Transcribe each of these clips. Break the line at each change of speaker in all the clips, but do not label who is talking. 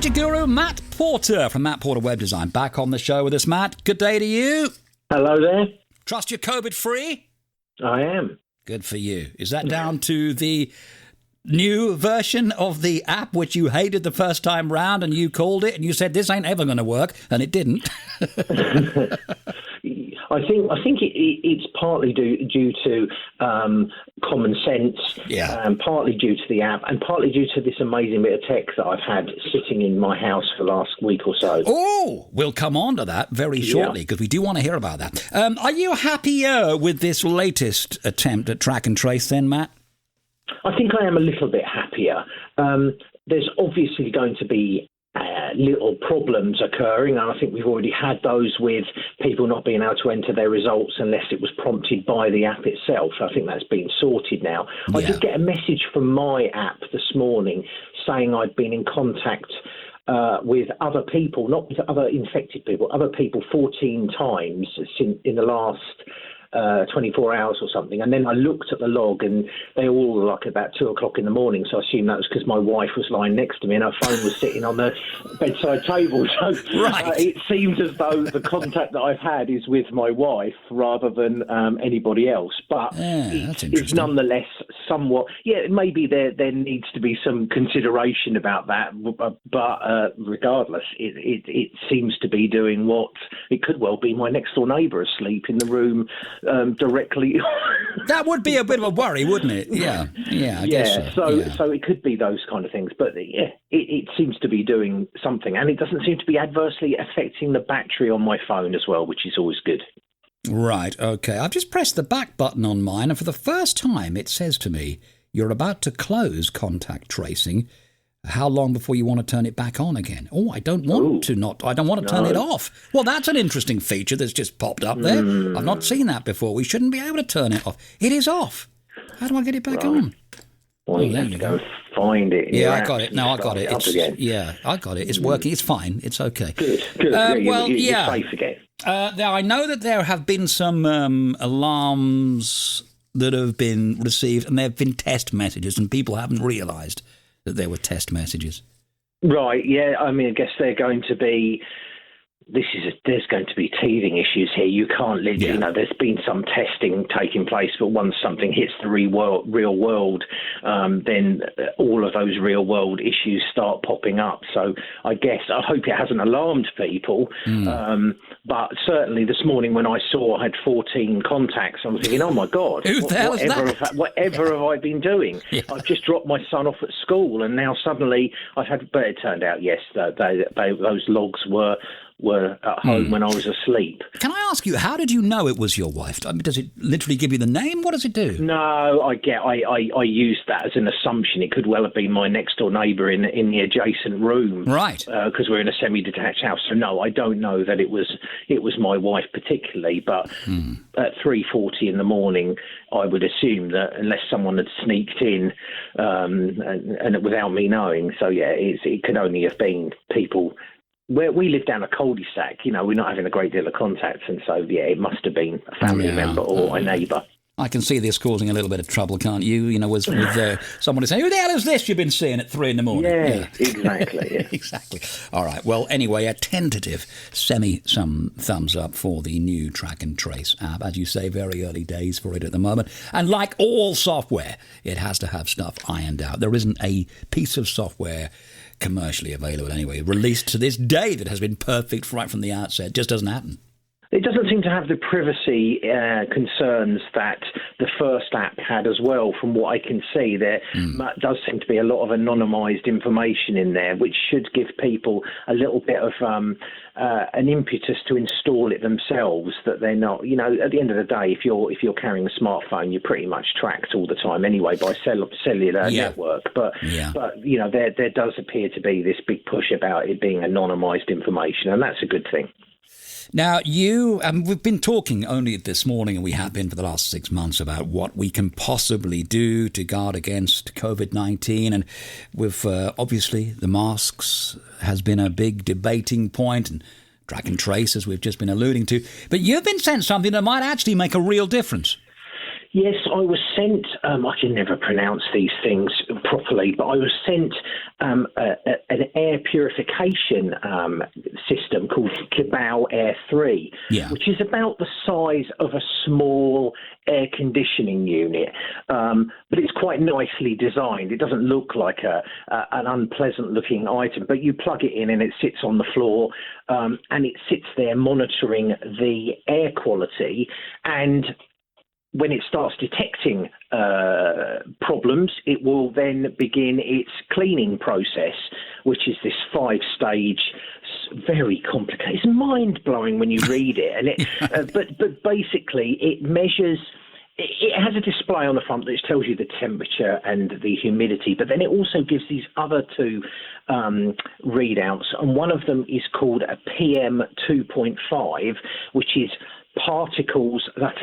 Technology guru Matt Porter from Matt Porter Web Design back on the show with us. Matt, good day to you.
Hello there.
Trust you're COVID-free?
I am.
Good for you. Is that down to the new version of the app which you hated the first time round and you called it and you said this ain't ever going to work, and it didn't?
I think it's partly due to common sense, and partly due to the app, and partly due to this amazing bit of tech that I've had sitting in my house for the last week or so.
Oh, we'll come on to that very shortly because we do want to hear about that. Are you happier with this latest attempt at track and trace then, Matt?
I think I am a little bit happier. There's obviously going to be little problems occurring, and I think we've already had those with people not being able to enter their results unless it was prompted by the app itself. I think that's been sorted now. Yeah. I did get a message from my app this morning saying I'd been in contact with other people, not with other infected people, other people 14 times in the last 24 hours or something. And then I looked at the log and they all were like about 2 o'clock in the morning. So I assumed that was because my wife was lying next to me and her phone was sitting on the bedside table. So it seems as though the contact that I've had is with my wife rather than anybody else. But it's nonetheless somewhat, maybe there needs to be some consideration about that. But regardless, it seems to be doing what it could well be my next door neighbour asleep in the room directly.
That would be a bit of a worry, wouldn't it? I guess so.
So it could be those kind of things, but it seems to be doing something, and it doesn't seem to be adversely affecting the battery on my phone as well, which is always good.
Right, okay. I've just pressed the back button on mine, and for the first time it says to me, you're about to close contact tracing. How long before you want to turn it back on again? Oh, I don't want to turn it off. Well, that's an interesting feature that's just popped up there. I've not seen that before. We shouldn't be able to turn it off. It is off. How do I get it back on?
Well, you have to go find it.
Yeah, I got it. No, I got it. I got it. It's working. It's fine. It's okay.
Good. You're safe again.
Now, I know that there have been some alarms that have been received, and there have been test messages, and people haven't realised that there were test messages. Right, yeah. I mean, I guess they're going to be... There's going to be teething issues here. You can't there's been some testing taking place, but once something hits the real world, then all of those real world issues start popping up. So I hope it hasn't alarmed people. But certainly this morning when I saw I had 14 contacts, I was thinking, oh my God, whatever have I been doing? Yeah. I've just dropped my son off at school, and now suddenly but it turned out, yes, those logs were at home when I was asleep. Can I ask you, how did you know it was your wife? I mean, does it literally give you the name? What does it do? No, I used that as an assumption. It could well have been my next door neighbour in the adjacent room, right? Because we're in a semi-detached house. So no, I don't know that it was my wife particularly. But at 3:40 in the morning, I would assume that unless someone had sneaked in and without me knowing. So yeah, it could only have been people. Where we live down a cul-de-sac, we're not having a great deal of contact, and so, it must have been a family member or a neighbour. I can see this causing a little bit of trouble, can't you? With somebody saying, who the hell is this you've been seeing at 3 a.m? Yeah, exactly. Yeah. Exactly. All right, well, anyway, a tentative some thumbs up for the new Track and Trace app. As you say, very early days for it at the moment. And like all software, it has to have stuff ironed out. There isn't a piece of software commercially available anyway, released to this day, that has been perfect right from the outset. It just doesn't happen. It doesn't seem to have the privacy concerns that the first app had as well, from what I can see. There does seem to be a lot of anonymised information in there, which should give people a little bit of an impetus to install it themselves, that they're not, at the end of the day, if you're carrying a smartphone, you're pretty much tracked all the time anyway by cellular network. But there does appear to be this big push about it being anonymised information, and that's a good thing. Now, we've been talking only this morning, and we have been for the last 6 months, about what we can possibly do to guard against COVID-19. And with, obviously, the masks has been a big debating point, and track and trace, as we've just been alluding to. But you've been sent something that might actually make a real difference.
Yes, I was sent, I can never pronounce these things properly, but I was sent an air purification system called Kebao Air 3, which is about the size of a small air conditioning unit, but it's quite nicely designed. It doesn't look like an unpleasant-looking item, but you plug it in and it sits on the floor, and it sits there monitoring the air quality, and when it starts detecting problems, it will then begin its cleaning process, which is this 5-stage, very complicated. It's mind-blowing when you read it. And it, but basically, it measures. It has a display on the front that tells you the temperature and the humidity, but then it also gives these other two readouts, and one of them is called a PM 2.5, which is particles that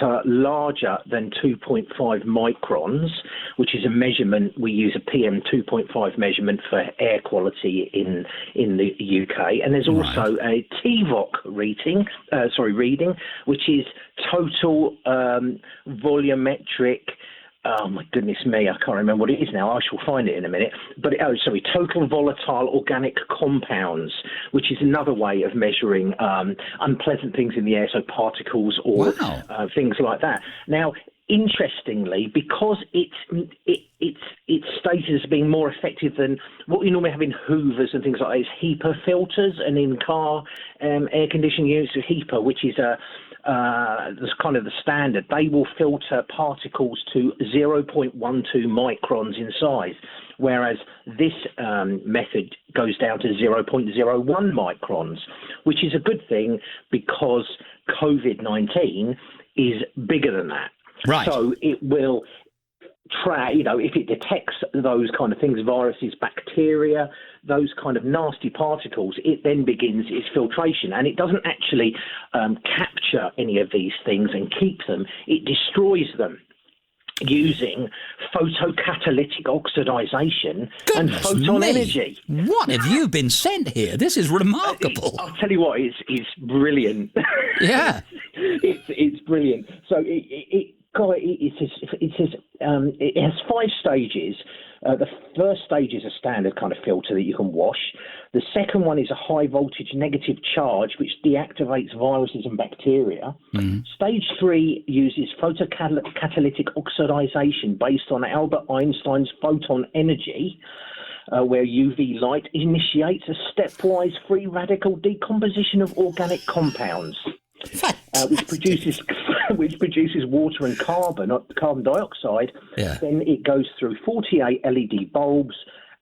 are larger than 2.5 microns, which is a measurement. We use a PM 2.5 measurement for air quality in the UK. And there's also a TVOC reading, which is total volumetric. Oh my goodness me, I can't remember what it is now. I shall find it in a minute. But total volatile organic compounds, which is another way of measuring unpleasant things in the air, so particles or things like that. Now, interestingly, because it's stated as being more effective than what you normally have in Hoovers and things like that, is HEPA filters, and in car air conditioning units, HEPA, which is that's kind of the standard. They will filter particles to 0.12 microns in size, whereas this method goes down to 0.01 microns, which is a good thing because COVID-19 is bigger than that.
Right.
So it will try, if it detects those kind of things, viruses, bacteria, those kind of nasty particles, it then begins its filtration. And it doesn't actually capture any of these things and keep them. It destroys them using photocatalytic oxidization and photon energy.
What have you been sent here? This is remarkable.
I'll tell you what, it's brilliant.
Yeah.
it's brilliant. So it has 5 stages. The first stage is a standard kind of filter that you can wash. The second one is a high voltage negative charge, which deactivates viruses and bacteria. Mm. Stage 3 uses photocatalytic oxidization based on Albert Einstein's photon energy, where UV light initiates a stepwise free radical decomposition of organic compounds. Which produces water and carbon dioxide. Yeah. Then it goes through 48 LED bulbs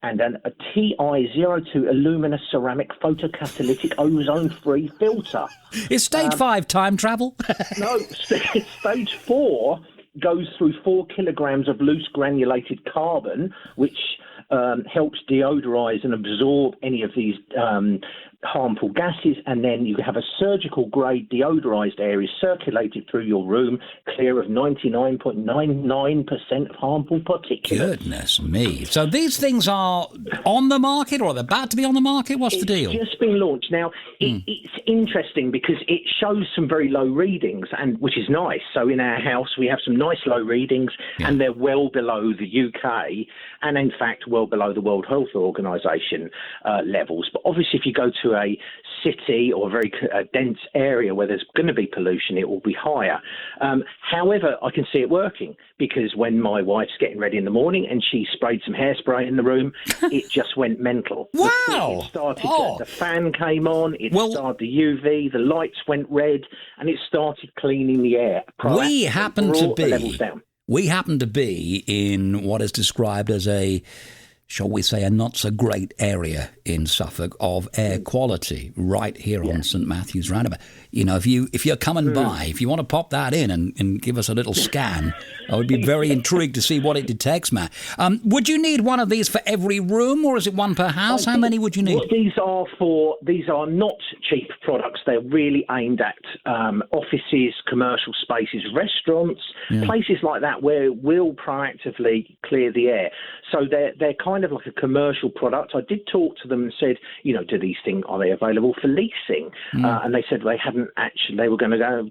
and a TI02 aluminum ceramic photocatalytic ozone-free filter.
Is stage 5 time travel?
No, stage 4 goes through 4 kilograms of loose granulated carbon, which helps deodorize and absorb any of these harmful gases, and then you have a surgical grade deodorized air is circulated through your room, clear of 99.99% of harmful particulates.
Goodness me. So these things are on the market, or they're about to be on the market? What's the deal?
It's just been launched. Now, it's interesting because it shows some very low readings, and which is nice. So in our house, we have some nice low readings, and they're well below the UK, and in fact, well below the World Health Organization levels. But obviously, if you go to a city or a very dense area where there's going to be pollution, it will be higher. However, I can see it working, because when my wife's getting ready in the morning and she sprayed some hairspray in the room, it just went mental.
Wow!
The fan came on, started the UV, the lights went red, and it started cleaning the air.
We happen to be in what is described as a, shall we say, a not-so-great area in Suffolk of air quality right here on St Matthew's Roundabout. You know, if you're coming by, if you want to pop that in and give us a little scan, I would be very intrigued to see what it detects, Matt. Would you need one of these for every room, or is it one per house? How many would you need?
Well, these are not cheap products. They're really aimed at offices, commercial spaces, restaurants, places like that where we'll proactively clear the air. So they're kind kind of like a commercial product. I did talk to them and said, do these things, are they available for leasing? And they said they hadn't actually, they were going to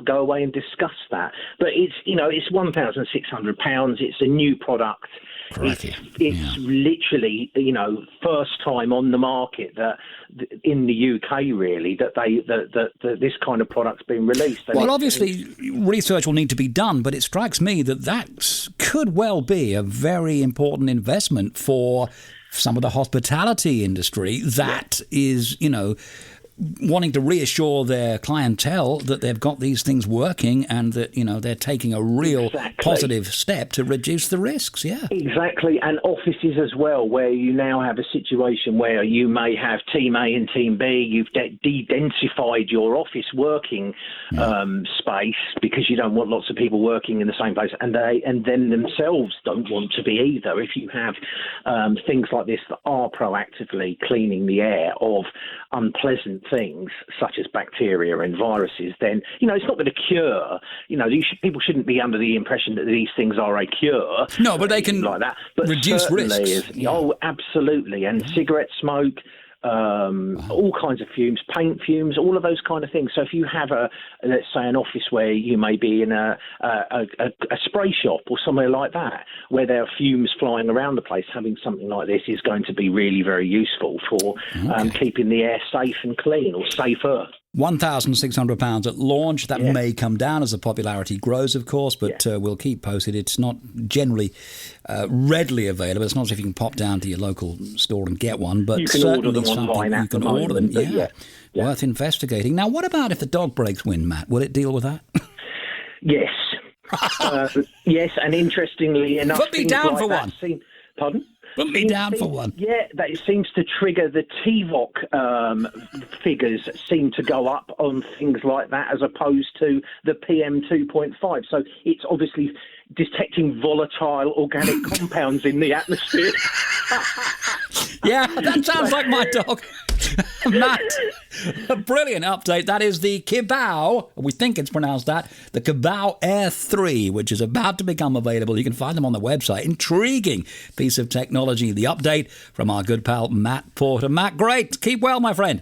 go away and discuss that. But it's £1,600. It's a new product. It's literally, first time on the market that in the UK really that this kind of product's been released. And
obviously research will need to be done, but it strikes me that could well be a very important investment for some of the hospitality industry that is, wanting to reassure their clientele that they've got these things working and that, they're taking a real positive step to reduce the risks. Yeah,
exactly. And offices as well, where you now have a situation where you may have team A and team B. You've de-densified your office working space because you don't want lots of people working in the same place, and then themselves don't want to be either. If you have things like this that are proactively cleaning the air of unpleasant things such as bacteria and viruses, then it's not going to cure. People shouldn't be under the impression that these things are a cure.
No, but they can
like that. But
reduce risks.
Oh, absolutely. And cigarette smoke, all kinds of fumes, paint fumes, all of those kind of things. So if you have let's say an office where you may be in a spray shop or somewhere like that, where there are fumes flying around the place, having something like this is going to be really very useful for keeping the air safe and clean, or safer.
£1,600 at launch. That may come down as the popularity grows, of course, but we'll keep posted. It's not generally readily available. It's not as if you can pop down to your local store and get one, but
you can order them online. You can order them.
Worth investigating. Now, what about if the dog breaks wind, Matt? Will it deal with that?
Yes. Yes, and interestingly enough...
Put me down for one.
Pardon?
Put me down for one.
Yeah, that seems to trigger the TVOC figures seem to go up on things like that as opposed to the PM 2.5. So it's obviously detecting volatile organic compounds in the atmosphere.
Yeah, that sounds like my dog. Matt, a brilliant update. That is the Kebao, we think it's pronounced that, the Kebao Air 3, which is about to become available. You can find them on the website. Intriguing piece of technology. The update from our good pal Matt Porter. Matt, great. Keep well, my friend.